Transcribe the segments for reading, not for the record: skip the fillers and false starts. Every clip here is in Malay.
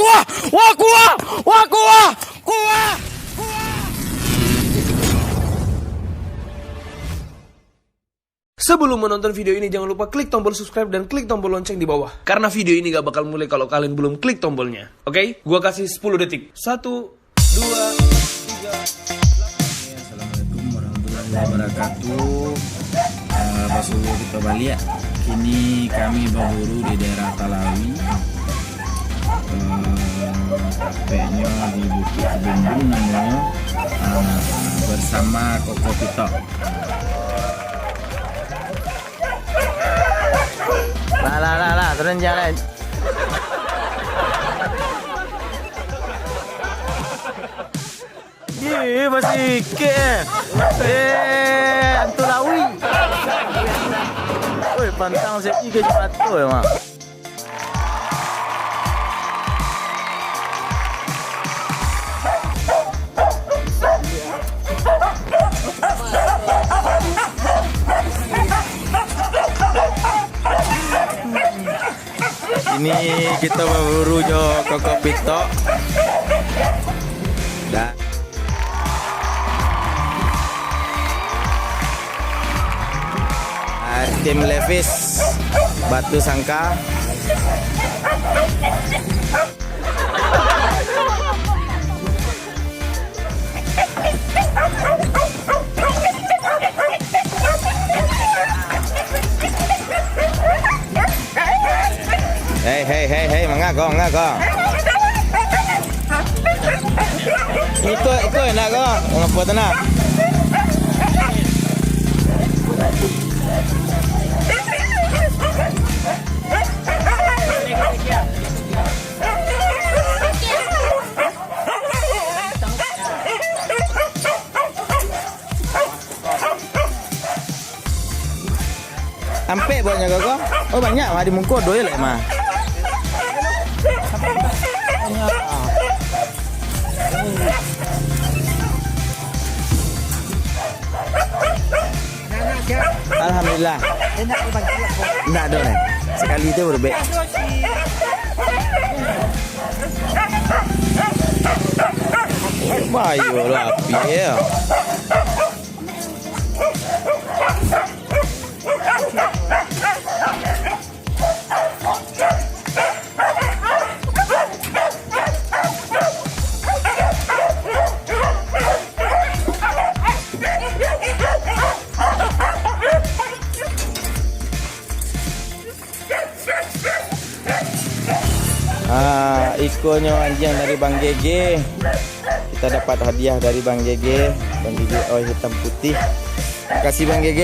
kuah, wah kuah, wah kuah, kuah. Sebelum menonton video ini, jangan lupa klik tombol subscribe dan klik tombol lonceng di bawah. Karena video ini gak bakal mulai kalau kalian belum klik tombolnya. Oke? Gua kasih 10 detik. 1, 2, 3. Assalamualaikum warahmatullahi wabarakatuh. Basuh kita balik. Kini kami berburu di daerah Talawi. Tepatnya di Bukit Bumbung namanya. Bersama Koko Pitok. Lah, turun jalan. Masih ke. Antulawi. Oi, pantang saya ke jatuh ya, Mak. Ini kita berburu jo Koko Pitok. Dan tim Levis Batu Sangka. Hei, mengako. Itu enak kok, ngapa tenang. Ampe buatnya kok. Oh banyak mah di mungko doy lah mah. Alhamdulillah. Enggak ada nih. Sekali itu berbeda. Bayu rapi ya. Ikonnya anjing dari Bang GG. Kita dapat hadiah dari Bang GG. Bang GG hitam putih. Terima kasih Bang GG.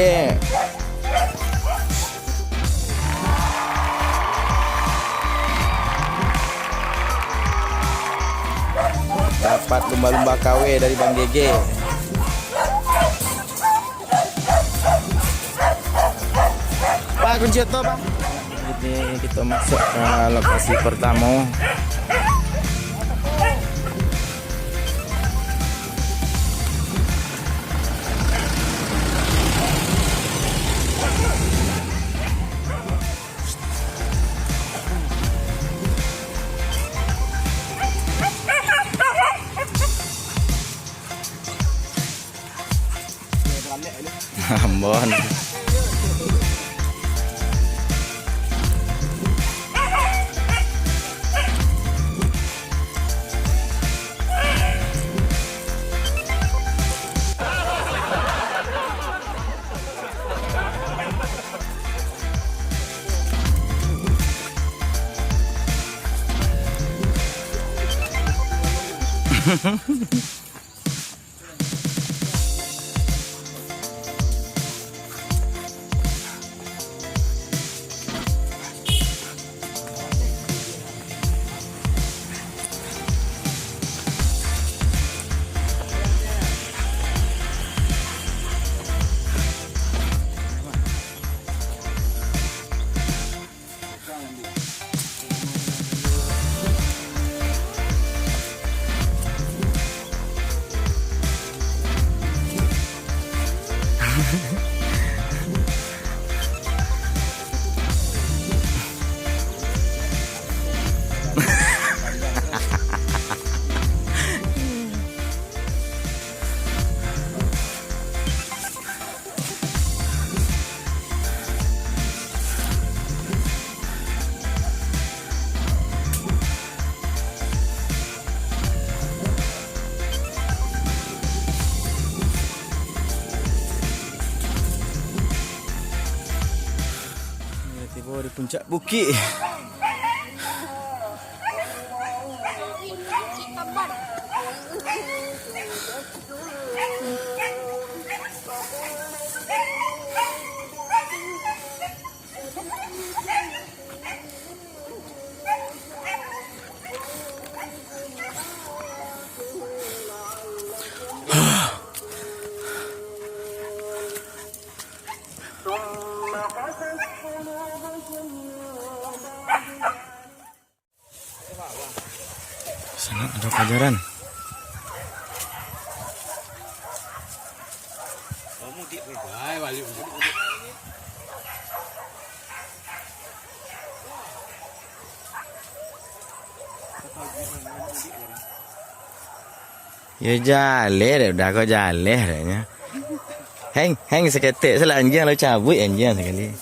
Dapat lumba-lumba KW dari Bang GG. Pak kunci itu Pak. Ini kita masuk ke lokasi pertama. Ambon. puncak bukit. Sana ada pelajaran. Ya jale dah kau jale dah. Hang seketik salah anjing lo cabut anjing sekali.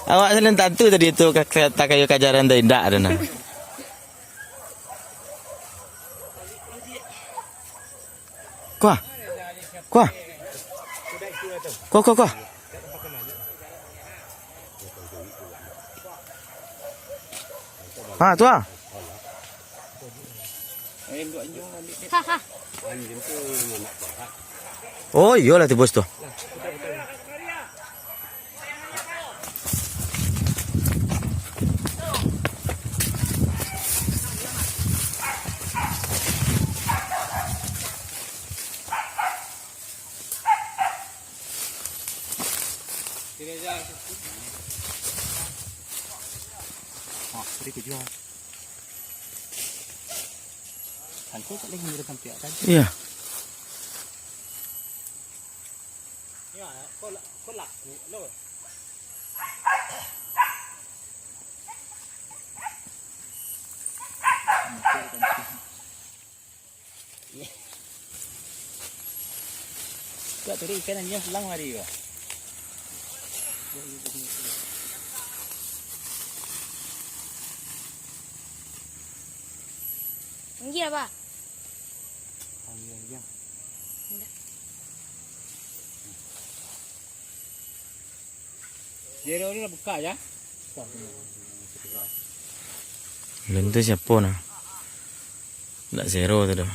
Awak selain tatu tadi tu kata kayu kajaran dah indak ada nah. Kuah. Kuah. Kuah. Ha tu ah. Oh, iyalah tu bos tu. Iya. Tak tadi ikan anjing selang hari ke? Anjing apa? Anjing. Zero ni dah buka ya? Lentu siapa nah? Tak zero tu dah.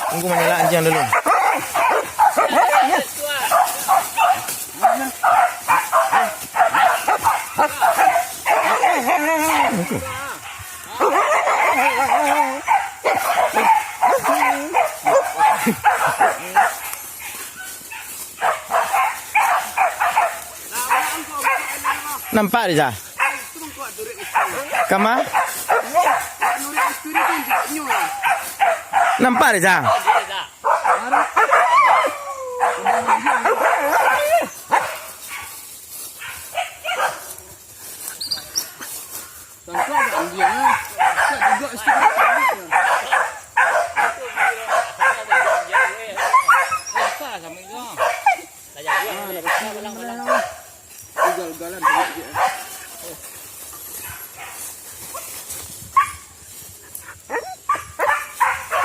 Tunggu menyala anjing dulu. Nampak dia? Kama? Nampak dia?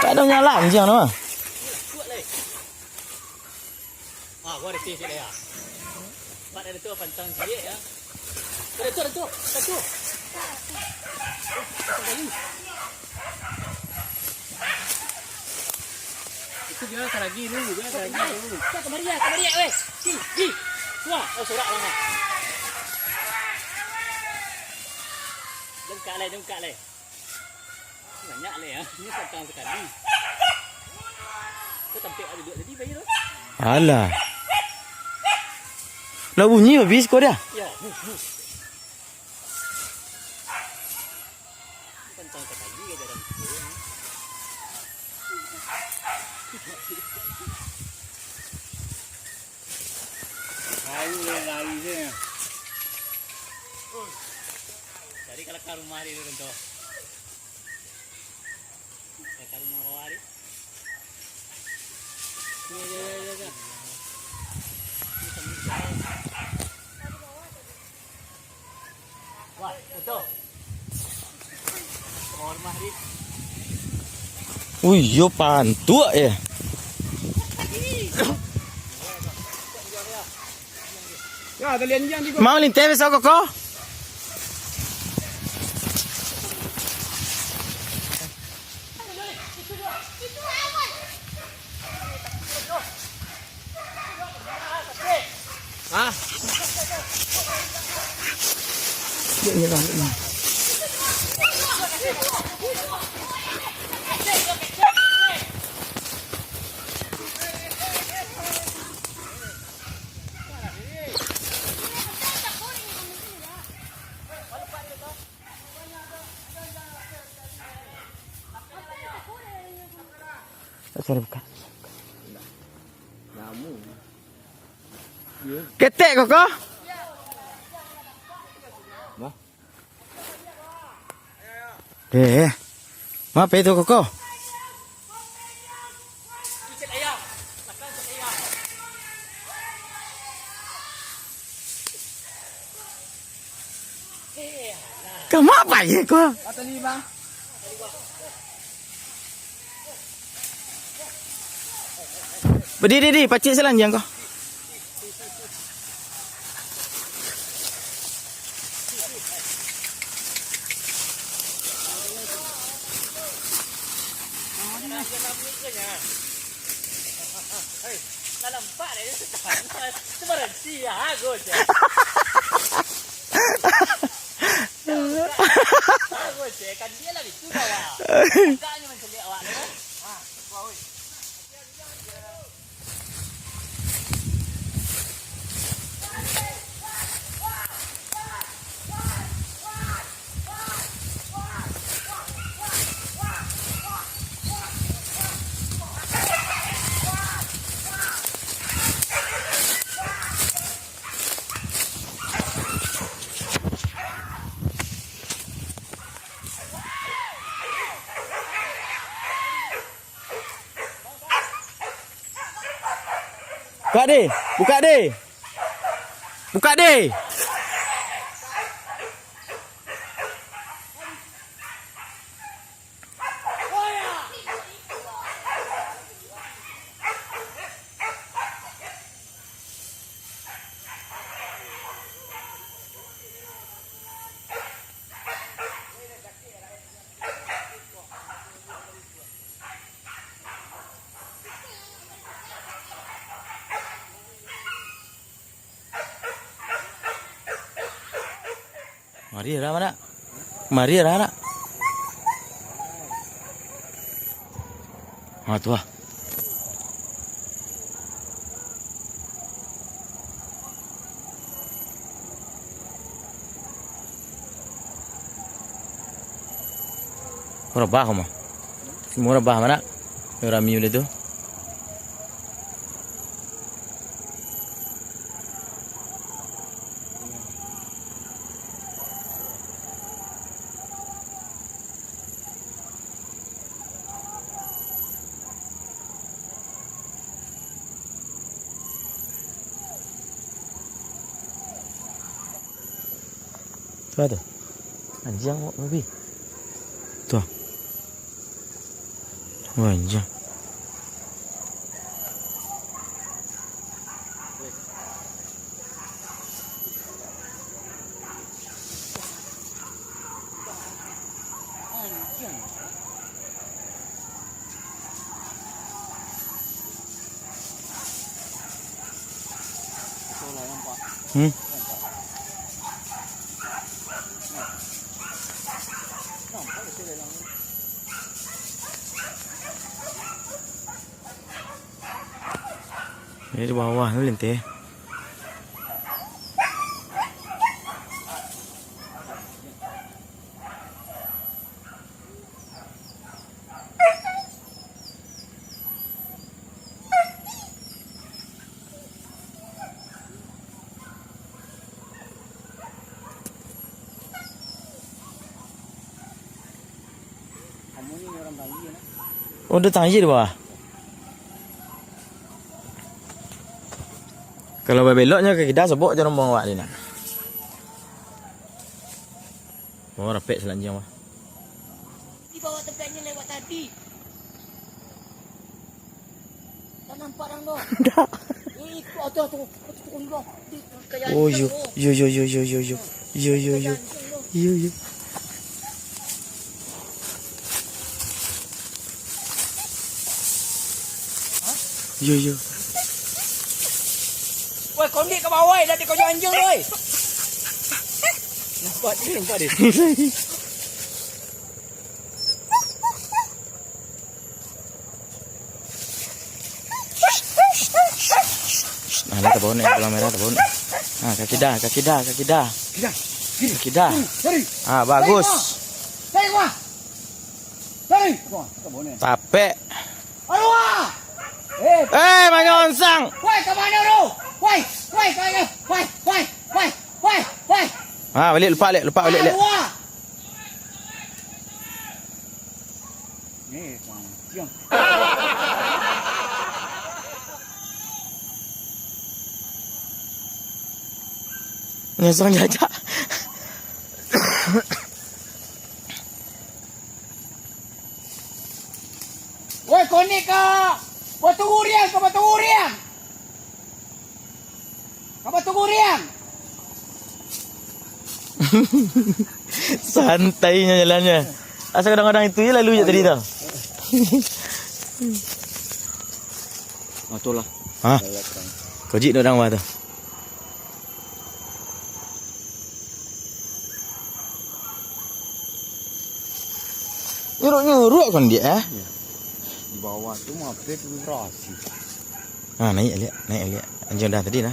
Tak ada nyala anjing tu. Gua ada tip dia. Pak ada tu pantang sikit ya. Ada tu. Itu dia lagi dulu, Kemari weh. Gi. Wah, sorak lah. Dengkak le. Banyak le ya. Ini pantang sekali. Kau tampik ada duduk tadi bayi tu. Alah. Lah bunyi habis kau dah. Ya. lari je. Jadi kalau ke rumah dia tu. Ke rumah bawah dia. Ya. Wah, betul. Bawah rumah dia. Ui, yo pantu ya. Ya, talian yang di Mau linteh besok kok? Ah. Sorry bukan. Ketek kok? Apa itu kok? Kamu apa ya kok? Kata ni bang. Berdiri, pacik selanjang kok. Dah nampak dia tu berhenti aku je. Aku je kan dia lagi tu bawah. Agaknya mencelik awak tu. Ha, wah oi. Buka deh, buka deh. Buka deh. Mari ra mana? Mari ra nak. Ha tu ah. Murabah mah. Murabah mana? Rami boleh tu. Tu ada. Anjing kok babi. Tu. Wah, anjing. Ini di bawah tu linteh. Kamu ni orang Bali ya. Oh, datang je di bawah. Kalau beloknya ke kita sebut je nombor awak ni nak. Oh, rapek selanjang mah. Di bawah tempatnya lewat tadi. Tak nampak orang tu. Tak. Itu ada tu. Itu tu. Kayak Oh, yo. Yo. Yo. Woi, kondik ke bawah dah dia kau anjing tu. Nampak dia. Nah, lihat tahun ni, bola merah tahun. Ah, kaki dah. Ah, bagus. Dari wah. Dari. Capek. Aduh. Mana onsang? Woi, ke mana tu? Woi, kaya. Woi. Ah, balik lupa balik. Ni, jom. Nyesong jajak. Woi, konik ke Batu Uriang. Santainya jalannya. Asal kadang-kadang itu je lalu je tadi tau. Itulah. Ha? Kojik duduk orang tu. Nyuruk kan dia Di bawah tu mampir vibrasi. Ha, naik lihat. Anjing dah tadi dah.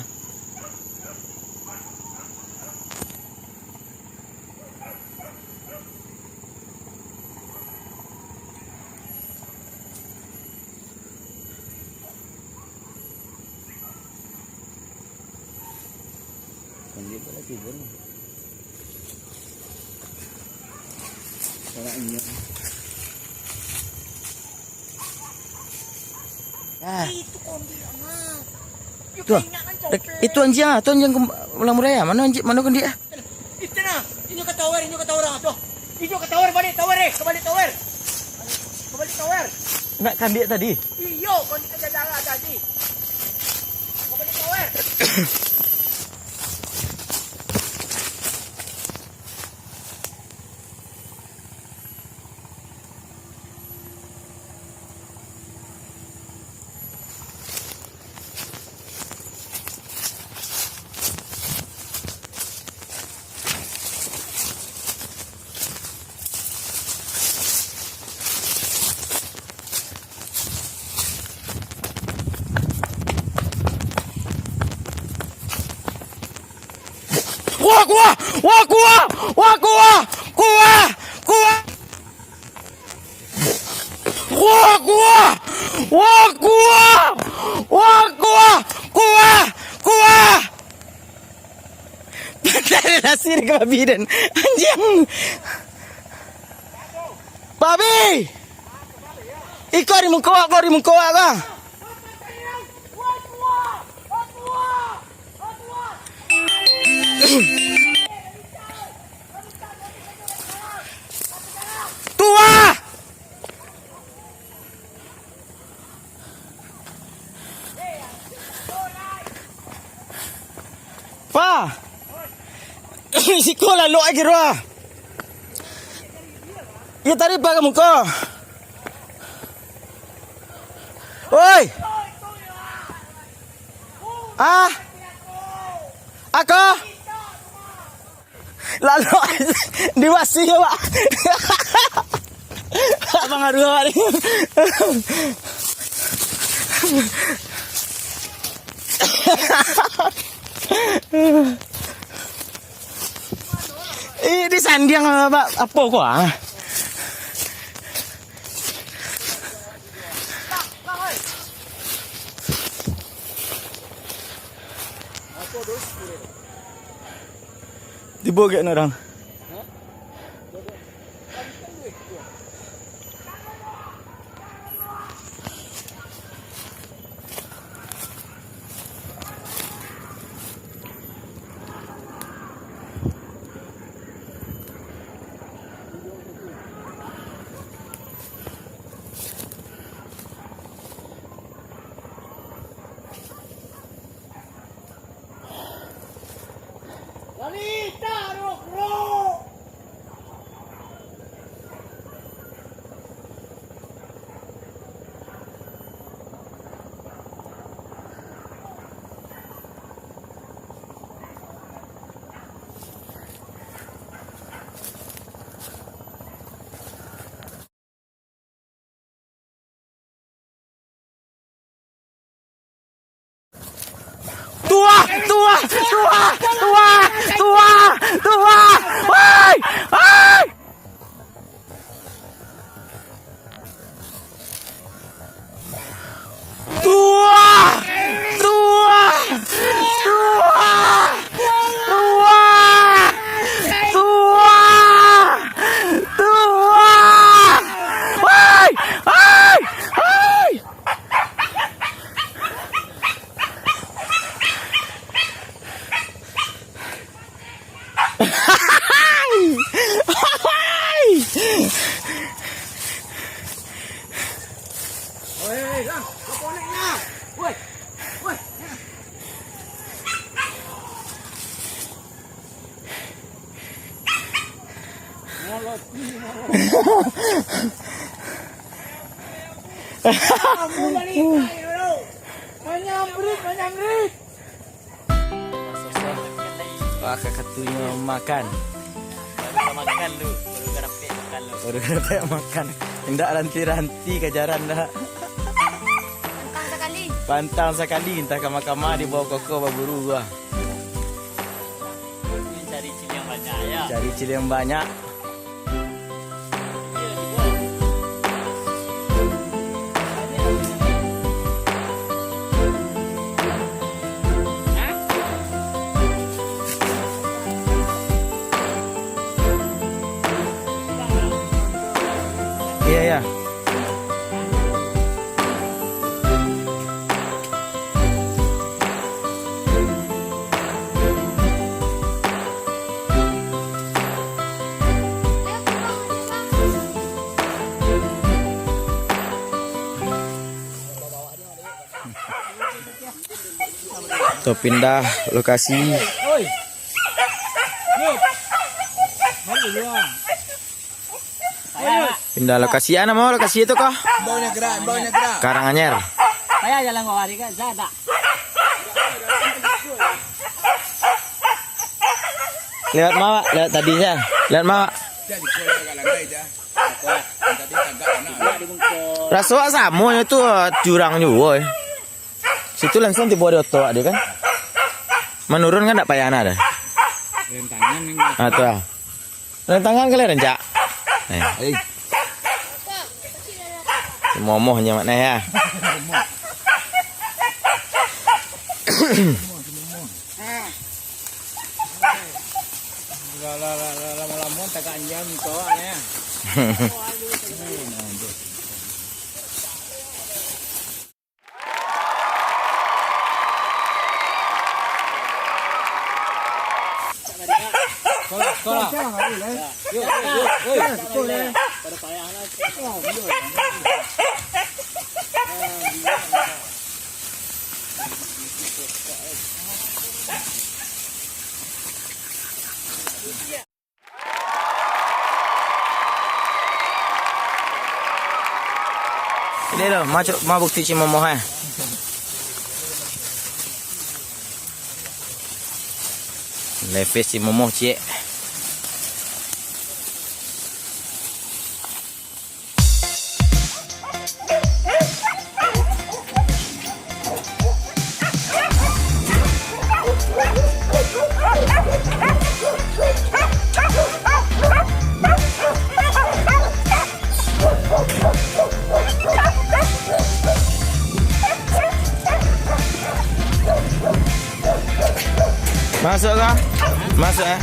Kondik pula tidur. Orang ini. Itu kondik amat. Tu. Itu anjing ulang muraya. Mana kondik ah? Itu nah. Ini ke tower orang tu. Ini ke tower balik tower. Kembali tower. Nak kandik tadi. Iyo, kondik kerja darah tadi. Kembali tower. Kuah. Dari nasi ke babi dan anjing. Babi. Ikut di muka kau. Tua. Pa. Sekolah lo lagi roh. Ya tadi pakai muka. Oi. Ah. Aku. Lalu diwasi ya, Pak. Abang aduh Pak ni. Di sandiang Pak apa kau ah? Dibogek orang. Tua, tua, tua, tua, tua, tua. Woi, woi. Tua, tua, tua, tua, tua, tua. Woi, woi, woi. Wah, kakatunya makan. Baru makan lu, baru kerapek makan lu. Baru dapat makan. Hendak ranti-ranti kejaran dah. Pantang sekali. Pantang sekali entah kamar-kamar di bawah koko berburu gua. Ini cari cili yang banyak ya. Cari cili yang banyak. Iya, di bawah. Iya ya. Tuh pindah lokasi. Oi. Yuk. Mari duluan. Pindah lokasi. Ana mau lokasi itu kah? Baunya gerak. Karanganyar. Saya jalan ke hari kan, saya tak. Lewat Mawak, lewat tadi ya. Lewat Mawak. Rasa sama itu jurang juga. Situ langsung tiba di otot dia kan. Menurun kan tak payah ada. Rentangan yang Ah tu lah. Rentangan kalian rencak. Momohnya makna ya. lama-lama tak anjam tu ya. Sekolah. Yuk. Pada payahlah. Ini loh, mau bukti si momoh eh. Lepes si momoh cik. Masuk kah? Masuk eh.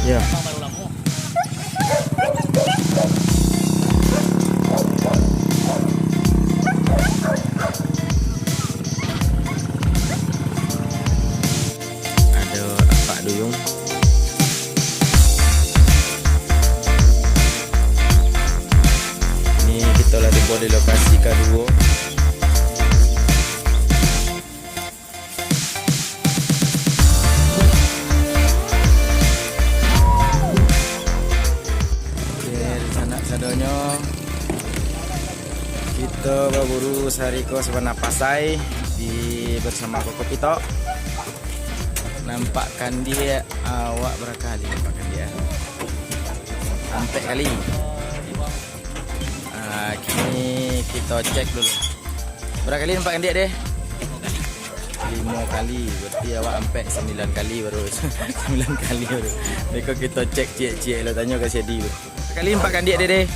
Ya. Ada apa duyung? Ini kita lagi di lokasi kedua. buru sariko sebenar pasai di bersama Koko Pito. Nampakkan dia awak berakali, nampakkan dia. Sampai kali. Kini kita cek dulu. Berapa kali nampakkan dia deh? 5 kali. Berarti awak sampai 9 kali baru. 9 kali baru. Mereka kita cek cek lo tanya ke Syedi. Kali nampakkan dia deh.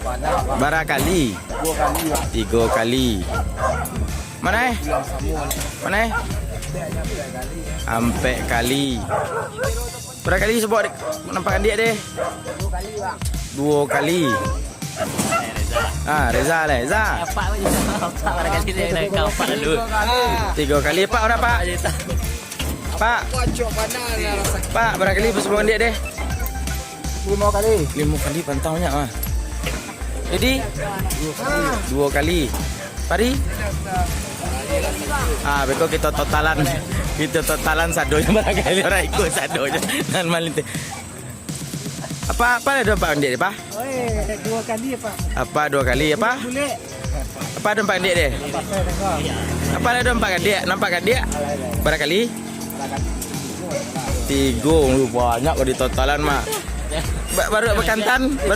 5 berapa kali? 3 kali. Mana eh? Mana eh? Sampai kali. Berapa kali sebut nampakkan dia deh? 2 kali. Reza lah, Reza. Pak pada kali dia nak kau pak dulu. 3 kali Pak ora Pak? Pak. Pak berapa kali sebelum dia deh? 5 kali. 5 kali pantaunya ah. Jadi 2 kali. Pari? Beko kita totalan sadonya berapa kali orang ikut sadonya dan malinte. Apa ada Pak Andik Pak? 2 kali Pak. Apa 2 kali apa? Boleh. Apa ada Pak Andik deh? Apa ada Pak Andik? Nampakkan dia? Berapa kali? 3. Banyak kau di totalan mah. Baru bekantan? 3.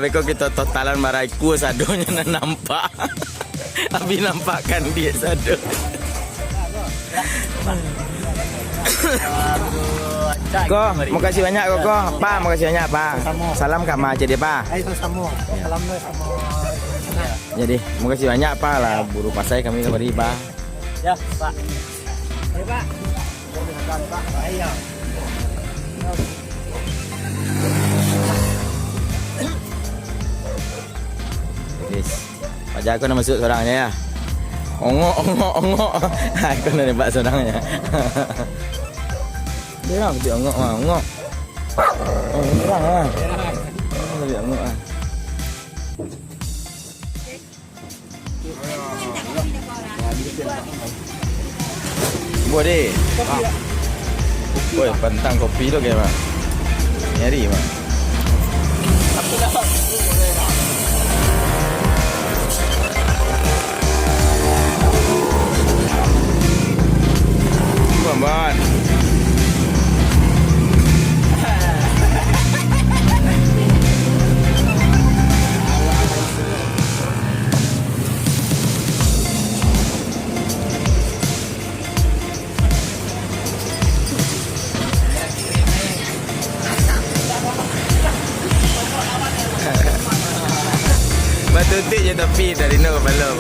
Beko kita totalan maraiku sadonya nampak. Abi nampakkan dia sado. Kok, makasih banyak Koko. Pak, makasih banyak Pak. Salam Kak Ma jadi Pak. Itu sama. Salam sama. Jadi, makasih banyak Pak lah buru pasai kami kembali Pak. Ya, Pak. Pak. Pak. Ayo. Yes. Pak Jago nak masuk seorangnya ya. Ongok. Aku nak nampak seorangnya. Dia orang dia ongok. Orang lah. Dia ongok ah. Buat deh. Woi, pantang kopi tu ke mak? Nyari mak. Bang. Batu tik je tepi dari no belum.